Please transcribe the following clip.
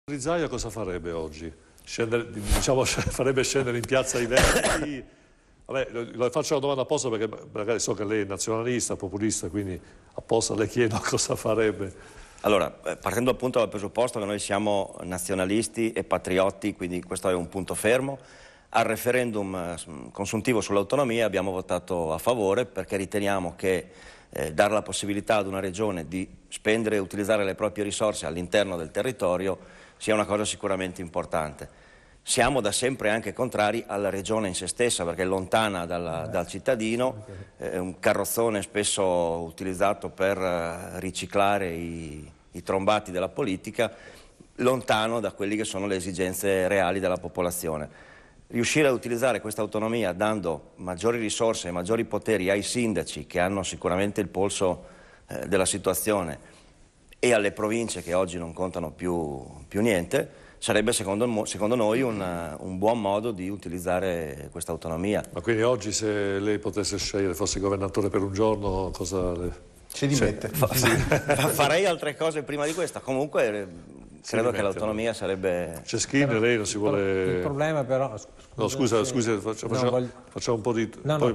Rizaia cosa farebbe oggi? Diciamo, farebbe scendere in piazza i verdi? Vabbè, lo faccio una domanda apposta perché magari so che lei è nazionalista, populista, quindi apposta le chiedo cosa farebbe. Allora, partendo appunto dal presupposto che noi siamo nazionalisti e patrioti, quindi questo è un punto fermo, al referendum consuntivo sull'autonomia abbiamo votato a favore perché riteniamo che dare la possibilità ad una regione di spendere e utilizzare le proprie risorse all'interno del territorio sia una cosa sicuramente importante. Siamo da sempre anche contrari alla regione in se stessa perché è lontana dal cittadino, è un carrozzone spesso utilizzato per riciclare i trombati della politica, lontano da quelle che sono le esigenze reali della popolazione. Riuscire ad utilizzare questa autonomia dando maggiori risorse e maggiori poteri ai sindaci che hanno sicuramente il polso della situazione e alle province che oggi non contano più niente, sarebbe secondo noi un buon modo di utilizzare questa autonomia. Ma quindi oggi se lei potesse scegliere, fosse governatore per un giorno, cosa ci dimette? Farei altre cose prima di questa, comunque credo che l'autonomia sarebbe... Ceschini, lei non si vuole... Il problema però... No, scusa, facciamo un po' di... No,